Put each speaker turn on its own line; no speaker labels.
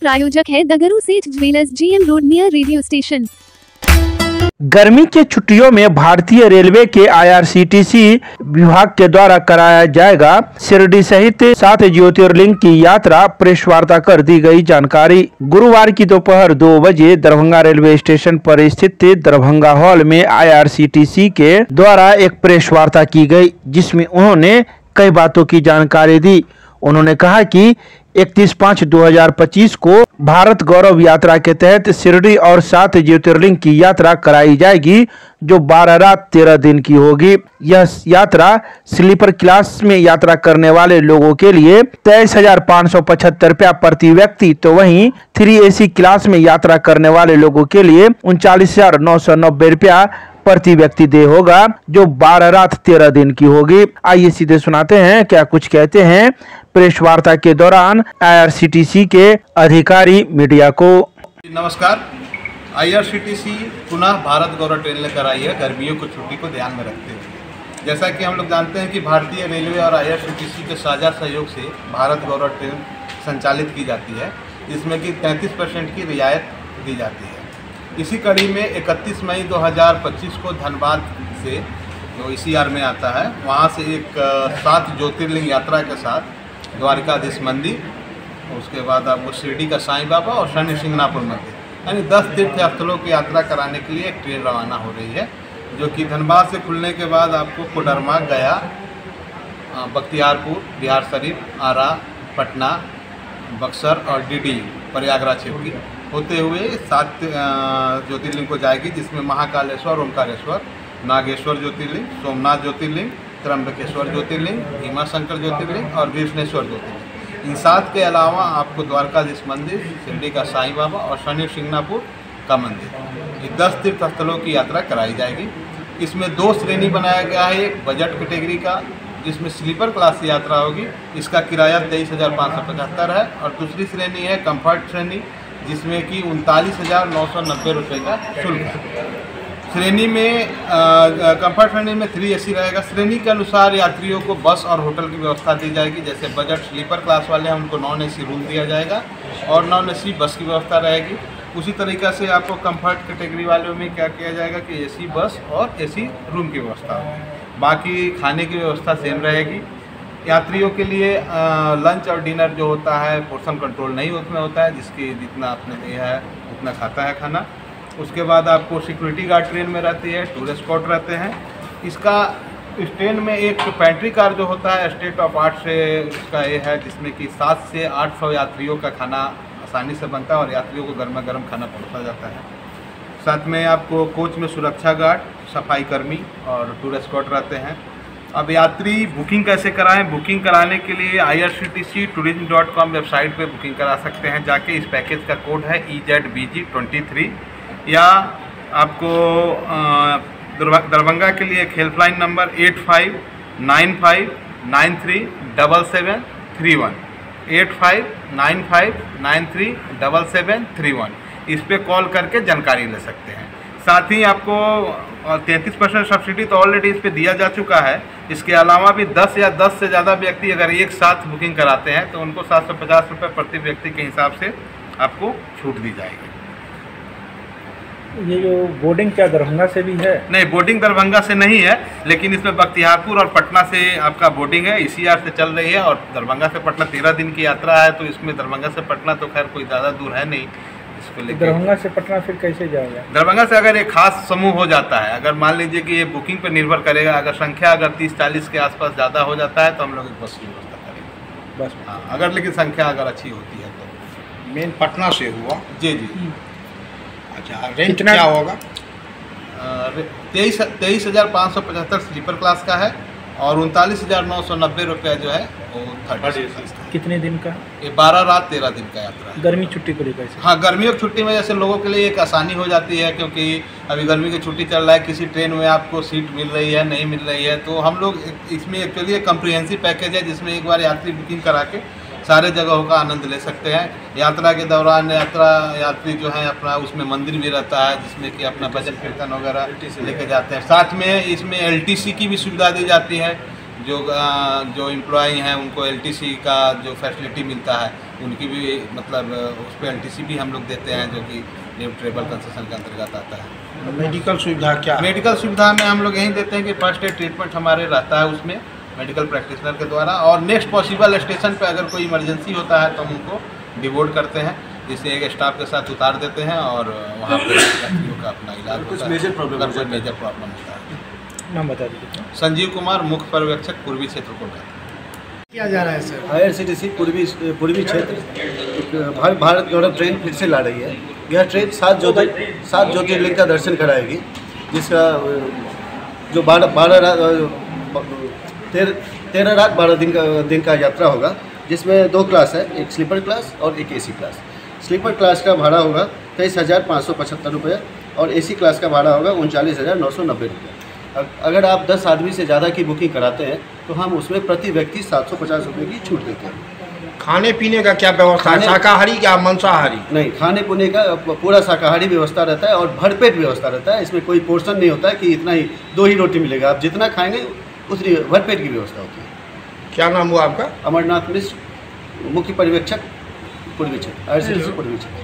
प्रायोजक है दगरू सेठ jewellers, GM road near radio station.
गर्मी के छुट्टियों में भारतीय रेलवे के IRCTC विभाग के द्वारा कराया जाएगा शिरडी सहित 7 ज्योतिर्लिंग की यात्रा। प्रेस वार्ता कर दी गई जानकारी। गुरुवार की दोपहर 2 बजे दरभंगा रेलवे स्टेशन पर स्थित दरभंगा हॉल में IRCTC के द्वारा एक प्रेस वार्ता की गई, जिसमें उन्होंने कई बातों की जानकारी दी। उन्होंने कहा कि 31/5/2025 को भारत गौरव यात्रा के तहत शिरडी और 7 ज्योतिर्लिंग की यात्रा कराई जाएगी, जो 12 रात 13 दिन की होगी। यह यात्रा स्लीपर क्लास में यात्रा करने वाले लोगों के लिए 23,575 रुपया प्रति व्यक्ति, तो वहीं 3 AC क्लास में यात्रा करने वाले लोगों के लिए 39,990 रुपया प्रति व्यक्ति दे होगा, जो 12 रात 13 दिन की होगी। आइए सीधे सुनाते हैं क्या कुछ कहते हैं प्रेस वार्ता के दौरान IRCTC के अधिकारी मीडिया को।
नमस्कार। IRCTC पुनः भारत गौरव ट्रेन लेकर आई है गर्मियों की छुट्टी को ध्यान में रखते हुए। जैसा कि हम लोग जानते हैं कि भारतीय रेलवे और IRCTC के साझा सहयोग से भारत गौरव ट्रेन संचालित की जाती है, जिसमें कि 33% की रियायत दी जाती है। इसी कड़ी में 31 मई 2025 को धनबाद से, जो ECR में आता है, वहाँ से एक 7 ज्योतिर्लिंग यात्रा के साथ द्वारकाधीश मंदिर, उसके बाद आपको शिरडी का साईं बाबा और शनि सिंगनापुर मंदिर, यानी 10 तीर्थ स्थलों की यात्रा कराने के लिए एक ट्रेन रवाना हो रही है, जो कि धनबाद से खुलने के बाद आपको कोडरमा, गया, बख्तियारपुर, बिहार शरीफ, आरा, पटना, बक्सर और DD प्रयागराज की होते हुए 7 ज्योतिर्लिंग को जाएगी, जिसमें महाकालेश्वर, ओंकारेश्वर, नागेश्वर ज्योतिर्लिंग, सोमनाथ ज्योतिर्लिंग, त्र्यंबकेश्वर ज्योतिर्लिंग, भीमाशंकर ज्योतिर्लिंग और कृष्णेश्वर ज्योतिर्लिंग। इन 7 के अलावा आपको द्वारकाधीश मंदिर, शिरडी का साईं बाबा और शनि सिंगनापुर का मंदिर, ये 10 तीर्थ स्थलों की यात्रा कराई जाएगी। इसमें 2 श्रेणी बनाया गया है, एक बजट कैटेगरी का जिसमें स्लीपर क्लास की यात्रा होगी, इसका किराया 23,575 है, और दूसरी श्रेणी है कंफर्ट श्रेणी, जिसमें कि 39,990 रुपये का शुल्क है। श्रेणी में कंफर्ट श्रेणी में 3 AC रहेगा। श्रेणी के अनुसार यात्रियों को बस और होटल की व्यवस्था दी जाएगी। जैसे बजट स्लीपर क्लास वाले हैं, उनको नॉन AC रूम दिया जाएगा और नॉन AC बस की व्यवस्था रहेगी। उसी तरीक़ा से आपको कंफर्ट कैटेगरी वालों में क्या किया जाएगा कि AC बस और AC रूम की व्यवस्था होगी। बाकी खाने की व्यवस्था सेम रहेगी। यात्रियों के लिए लंच और डिनर जो होता है पोर्शन कंट्रोल नहीं उसमें होता है, जिसकी जितना आपने दिया है उतना खाता है खाना। उसके बाद आपको सिक्योरिटी गार्ड ट्रेन में रहती है, टूरिस्ट स्कॉट रहते हैं। इसका इस ट्रेन में एक पेंट्री कार जो होता है स्टेट ऑफ आर्ट से उसका ये है, जिसमें कि 700 से 800 यात्रियों का खाना आसानी से बनता है और यात्रियों को गर्मा गर्म खाना परोसा जाता है। साथ में आपको कोच में सुरक्षा गार्ड, सफाई कर्मी और टूरिस्ट स्कॉट रहते हैं। अब यात्री बुकिंग कैसे कराएं? बुकिंग कराने के लिए IRCTC-tourism.com वेबसाइट पे बुकिंग करा सकते हैं जाके। इस पैकेज का कोड है EZBG23, या आपको दरभंगा के लिए हेल्पलाइन नंबर 8595937731, 8595937731, इस पे कॉल करके जानकारी ले सकते हैं। साथ ही आपको 33% सब्सिडी तो ऑलरेडी इस पे दिया जा चुका है। इसके अलावा भी 10 या 10 से ज़्यादा व्यक्ति अगर एक साथ बुकिंग कराते हैं तो उनको 750 रुपये प्रति व्यक्ति के हिसाब से आपको छूट दी जाएगी।
ये जो बोर्डिंग क्या दरभंगा से भी है?
नहीं, बोर्डिंग दरभंगा से नहीं है, लेकिन इसमें बख्तियारपुर और पटना से आपका बोर्डिंग है। ECR से चल रही है और दरभंगा से पटना 13 दिन की यात्रा है, तो इसमें दरभंगा से पटना तो खैर कोई ज़्यादा दूर है नहीं। इसको लेकर
दरभंगा से पटना फिर कैसे जाएगा?
दरभंगा से अगर एक खास समूह हो जाता है, अगर मान लीजिए कि ये बुकिंग पर निर्भर करेगा, अगर संख्या अगर 30-40 के आसपास ज़्यादा हो जाता है तो हम लोग एक बस की व्यवस्था करेंगे बस। हाँ, अगर लेकिन संख्या अगर अच्छी होती है तो।
मेन पटना से हुआ?
जी।
अच्छा, रेंट क्या होगा?
23,575 स्लीपर क्लास का है और 39,990 रुपया जो है वो 30।
कितने दिन का?
ये 12 रात 13 दिन का यात्रा है।
गर्मी छुट्टी को लेकर?
हाँ, गर्मियों की छुट्टी में जैसे लोगों के लिए एक आसानी हो जाती है, क्योंकि अभी गर्मी की छुट्टी चल रहा है, किसी ट्रेन में आपको सीट मिल रही है नहीं मिल रही है, तो हम लोग इसमें एक्चुअली एक कम्प्रिहेंसिव पैकेज है, जिसमें एक बार यात्री बुकिंग करा के सारे जगहों का आनंद ले सकते हैं। यात्रा के दौरान यात्री जो है अपना उसमें मंदिर भी रहता है, जिसमें कि अपना भजन कीर्तन वगैरह लेके जाते हैं। साथ में इसमें LTC की भी सुविधा दी जाती है, जो एम्प्लॉई हैं उनको LTC का जो फैसिलिटी मिलता है उनकी भी मतलब उस पर LTC भी हम लोग देते हैं, जो कि ट्रेवल कंसेशन के अंतर्गत आता है।
मेडिकल सुविधा क्या है?
मेडिकल सुविधा में हम लोग यही देते हैं कि फर्स्ट एड ट्रीटमेंट हमारे रहता है उसमें मेडिकल प्रैक्टिशनर के द्वारा, और नेक्स्ट पॉसिबल स्टेशन पे अगर कोई इमरजेंसी होता है तो हम उनको डिवोर्ट करते हैं, जिससे एक स्टाफ के साथ उतार देते हैं और वहाँ पर यात्रियों का अपना इलाज होता है। मेजर प्रॉब्लम होता है।
नाम बता दीजिए।
संजीव कुमार, मुख्य पर्यवेक्षक, पूर्वी क्षेत्र कोलकाता।
किया जा रहा है सर?
IRCTC पूर्वी क्षेत्र एक भारत गौरव ट्रेन फिर से ला रही है। यह ट्रेन 7 ज्योतिर्लिंग का दर्शन कराएगी, जिसका जो 13 रात 12 दिन का यात्रा होगा, जिसमें 2 क्लास है, एक स्लीपर क्लास और एक AC क्लास। स्लीपर क्लास का भाड़ा होगा 23,575 रुपये और AC क्लास का भाड़ा होगा 39,990 रुपये। अगर आप 10 आदमी से ज़्यादा की बुकिंग कराते हैं तो हम उसमें प्रति व्यक्ति 750 रुपये की छूट देते हैं।
खाने पीने का क्या व्यवस्था है? शाकाहारी या मांसाहारी?
नहीं, खाने पीने का पूरा शाकाहारी व्यवस्था रहता है और भरपेट व्यवस्था रहता है। इसमें कोई पोर्शन नहीं होता है कि इतना ही 2 ही रोटी मिलेगा, आप जितना खाएंगे उतनी भरपेट की व्यवस्था होती है।
क्या नाम हुआ आपका?
अमरनाथ मिश्र, मुख्य पर्यवेक्षक, पूर्वी क्षेत्र, IRCTC पूर्वी क्षेत्र।